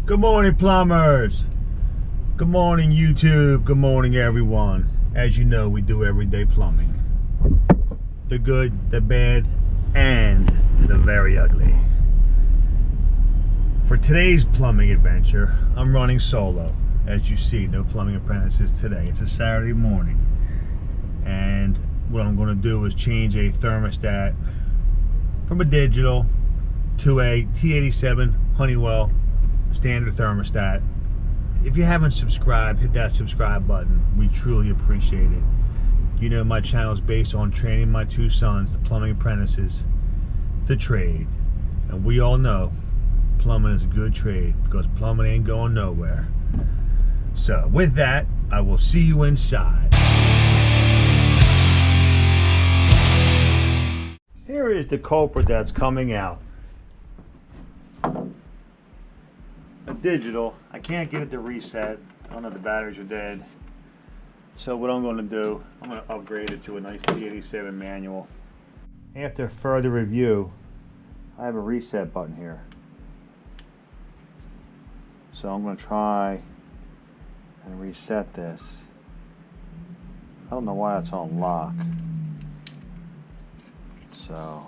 Good morning, plumbers. Good morning, YouTube. Good morning, everyone. As you know, we do everyday plumbing. The good, the bad, and the very ugly. For today's plumbing adventure, I'm running solo. As you see, no plumbing apprentices today. It's a Saturday morning. And what I'm going to do is change a thermostat from a digital to a T87 Honeywell standard thermostat. If you haven't subscribed, hit that subscribe button. We truly appreciate it. You know my channel is based on training my two sons, the plumbing apprentices, the trade. And we all know plumbing is a good trade because plumbing ain't going nowhere. So with that, I will see you inside. Here is the culprit that's coming out. A digital. I can't get it to reset. I don't know if the batteries are dead. So what I'm going to do, I'm going to upgrade it to a nice T87 manual. After further review, I have a reset button here. So I'm going to try and reset this. I don't know why it's on lock. So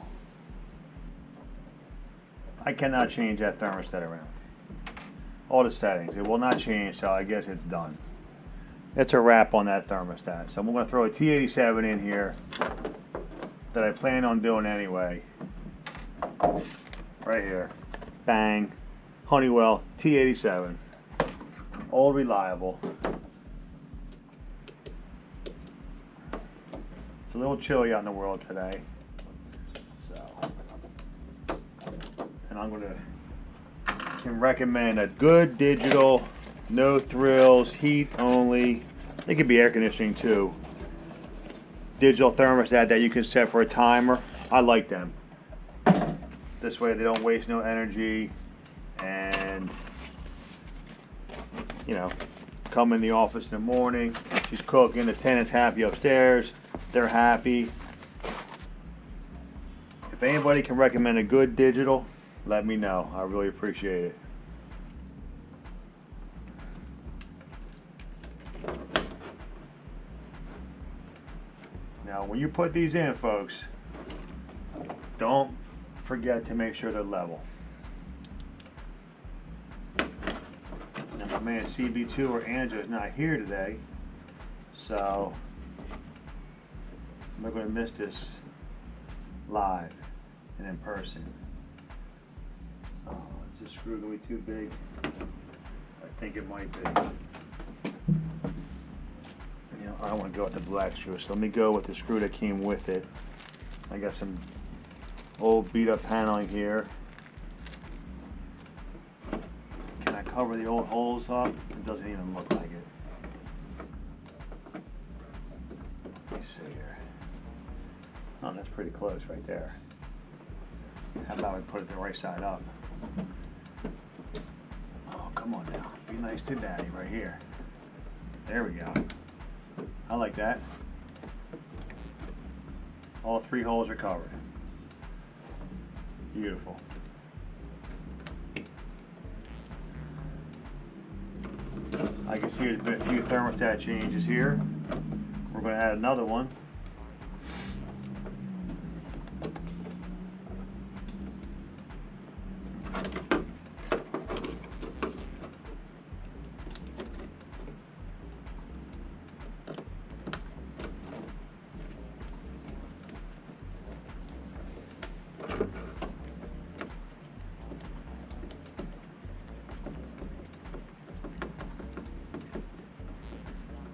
I cannot change that thermostat around. All the settings, it will not change, so I guess it's done. It's a wrap on that thermostat. So I'm going to throw a T87 in here that I plan on doing anyway. Right here. Bang. Honeywell T87. All reliable. It's a little chilly out in the world today. So, and I'm going to can recommend a good digital, no thrills, heat only. It could be air conditioning too. Digital thermostat that you can set for a timer. I like them. This way they don't waste no energy, and you know, come in the office in the morning, she's cooking, the tenant's happy upstairs, they're happy. If anybody can recommend a good digital, let me know. I really appreciate it. Now, when you put these in, folks, don't forget to make sure they're level. Now, my man CB2 or Angelo is not here today, so I'm not going to miss this live and in person. Oh, is this screw going to be too big? I think it might be. You know, I don't want to go with the black screw, so let me go with the screw that came with it. I got some old beat up paneling here. Can I cover the old holes up? It doesn't even look like it. Let me see here. Oh, that's pretty close right there. How about we put it the right side up? Oh, come on now. Be nice to daddy right here. There we go. I like that. All three holes are covered. Beautiful. I can see there's been a few thermostat changes here. We're going to add another one.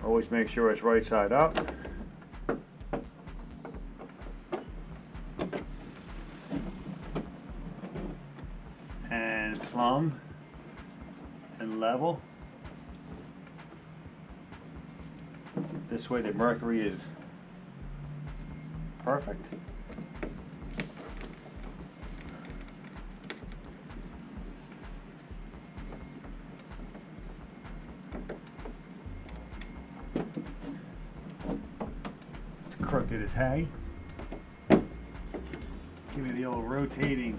Always make sure it's right side up. And plumb and level. This way the mercury is perfect. Crooked as hay. Give me the old rotating.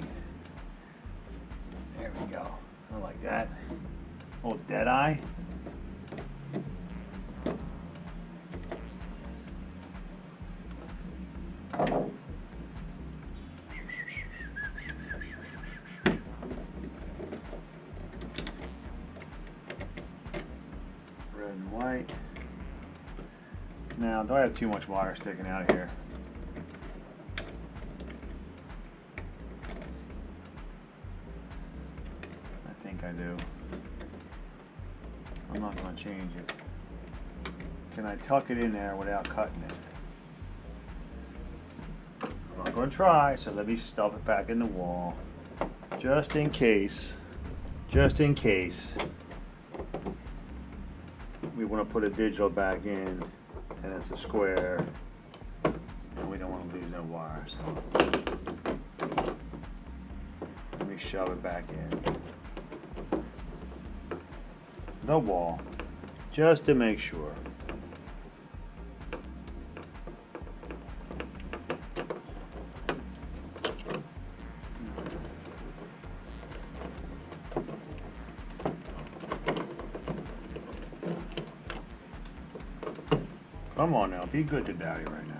There we go. I like that. Oh, dead eye. Red and white. Now, do I have too much wire sticking out here? I think I do. I'm not going to change it. Can I tuck it in there without cutting it? I'm not going to try, so let me stuff it back in the wall. Just in case. Just in case. We want to put a digital back in, and it's a square, and we don't want to lose no wire. So let me shove it back in the wall, just to make sure. Come on now, be good to Daddy right now.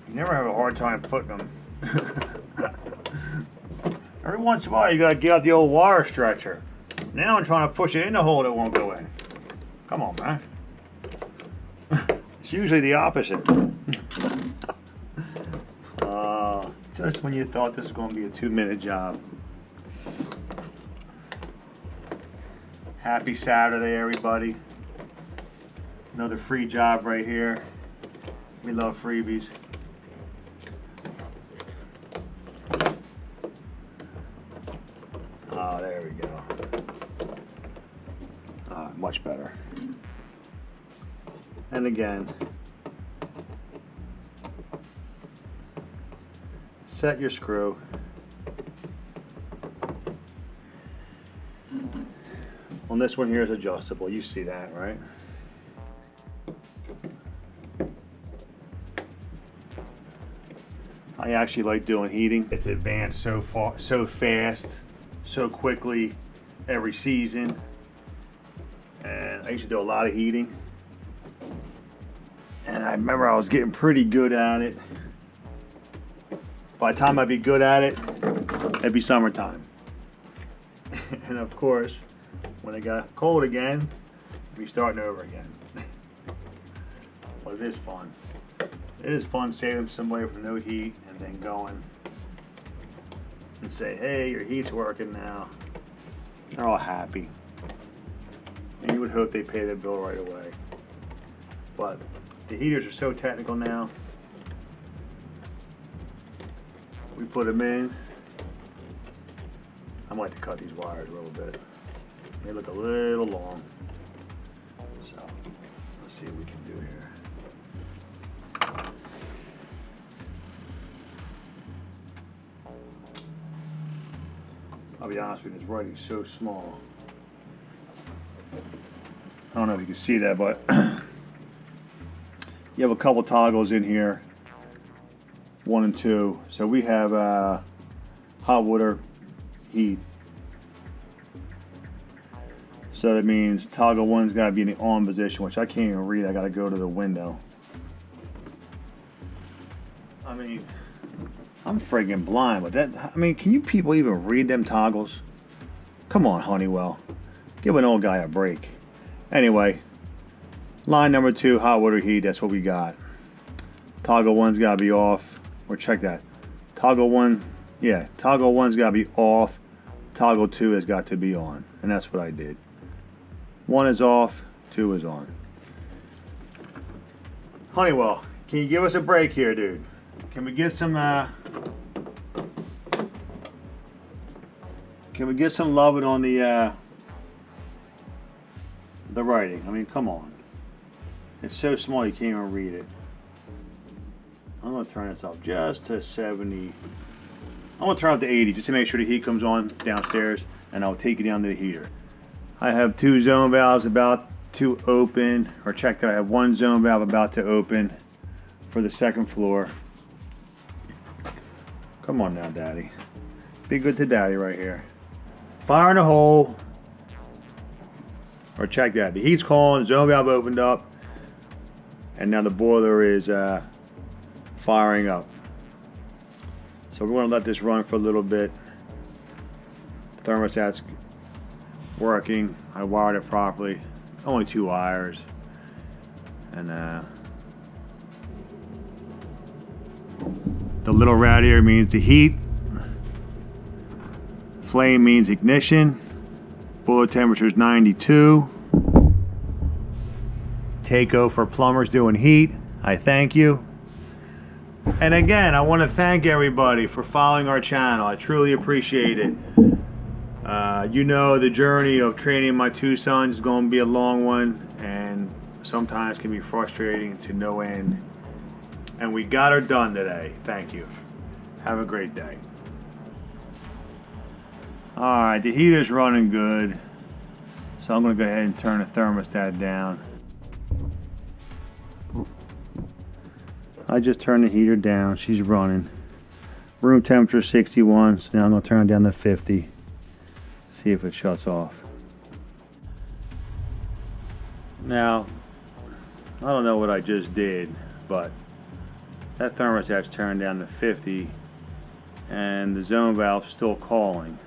You never have a hard time putting them. Every once in a while you gotta get out the old wire stretcher. Now I'm trying to push it in the hole that won't go in. Come on, man. It's usually the opposite. Just when you thought this was going to be a 2-minute job. Happy Saturday, everybody. Another free job right here. We love freebies. Oh, there we go. Much better. And again, set your screw. On this one here is adjustable. You see that, right? I actually like doing heating. It's advanced so far, so fast, so quickly every season. And I used to do a lot of heating. And I remember I was getting pretty good at it. By the time I'd be good at it, it'd be summertime. And of course, when it got cold again, we'd be starting over again. But it is fun. It is fun saving somebody from no heat and then going and say, hey, your heat's working now. They're all happy. And you would hope they pay their bill right away. But the heaters are so technical now. We put them in. I might have to cut these wires a little bit. They look a little long. So let's see what we can do here. I'll be honest with you, this writing's so small. I don't know if you can see that, but you have a couple toggles in here, 1 and 2. So we have hot water, heat. So that means toggle 1's got to be in the on position, which I can't even read. I got to go to the window. I mean, I'm friggin' blind, but that, I mean, can you people even read them toggles? Come on, Honeywell. Give an old guy a break. Anyway, line number 2, hot water heat, that's what we got. Toggle 1's got to be off. Or check that. Toggle 1, yeah, toggle 1's got to be off. Toggle 2 has got to be on. And that's what I did. 1 is off, 2 is on. Honeywell, can you give us a break here, dude? Can we get some loving on the the writing. I mean, come on. It's so small you can't even read it. I'm going to turn this up just to 70. I'm going to turn it up to 80 just to make sure the heat comes on downstairs, and I'll take it down to the heater. I have 2 zone valves about to open, or check that I have 1 zone valve about to open for the 2nd floor. Come on now, Daddy. Be good to Daddy right here. Fire in the hole. Or check that. The heat's calling, zone valve opened up, and now the boiler is firing up. So we're going to let this run for a little bit. The thermostat's working. I wired it properly. Only 2 wires. And the little rat here means the heat. Flame means ignition. Boiler temperature is 92. Takeo for plumbers doing heat. I thank you. And again, I want to thank everybody for following our channel. I truly appreciate it. You know, the journey of training my 2 sons is going to be a long one, and sometimes can be frustrating to no end. And we got her done today. Thank you. Have a great day. Alright, the heater's running good. So I'm going to go ahead and turn the thermostat down. I just turned the heater down. She's running. Room temperature 61, so now I'm going to turn it down to 50. See if it shuts off. Now, I don't know what I just did, but that thermostat's turned down to 50 and the zone valve's still calling.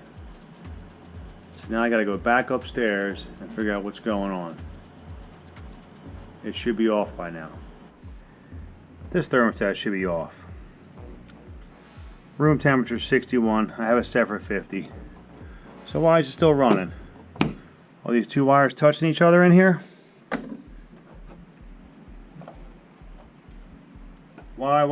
So now I got to go back upstairs and figure out what's going on. It should be off by now. This thermostat should be off. Room temperature 61. I have it set for 50. So why is it still running? Are these 2 wires touching each other in here? Why?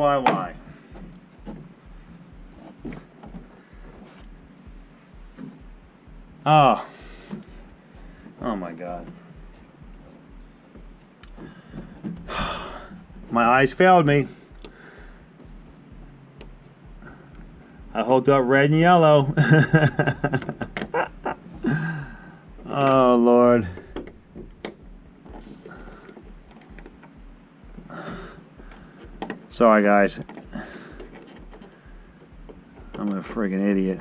Oh my God. My eyes failed me. I hold up red and yellow. Oh Lord. Sorry guys. I'm a friggin' idiot.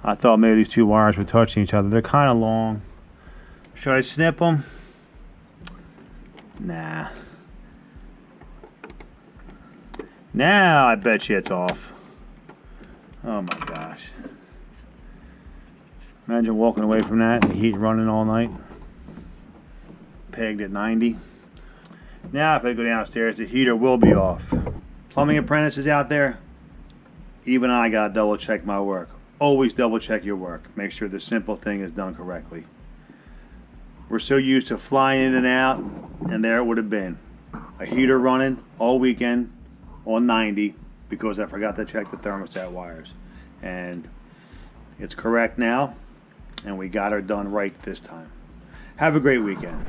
I thought maybe these 2 wires were touching each other. They're kind of long. Should I snip them? Nah. Now I bet you it's off. Oh my gosh. Imagine walking away from that and the heat running all night. Pegged at 90. Now if I go downstairs, the heater will be off. Plumbing apprentices out there, even I gotta double check my work. Always double check your work. Make sure the simple thing is done correctly. We're so used to flying in and out, and there it would have been. A heater running all weekend on 90 because I forgot to check the thermostat wires. And it's correct now, and we got her done right this time. Have a great weekend.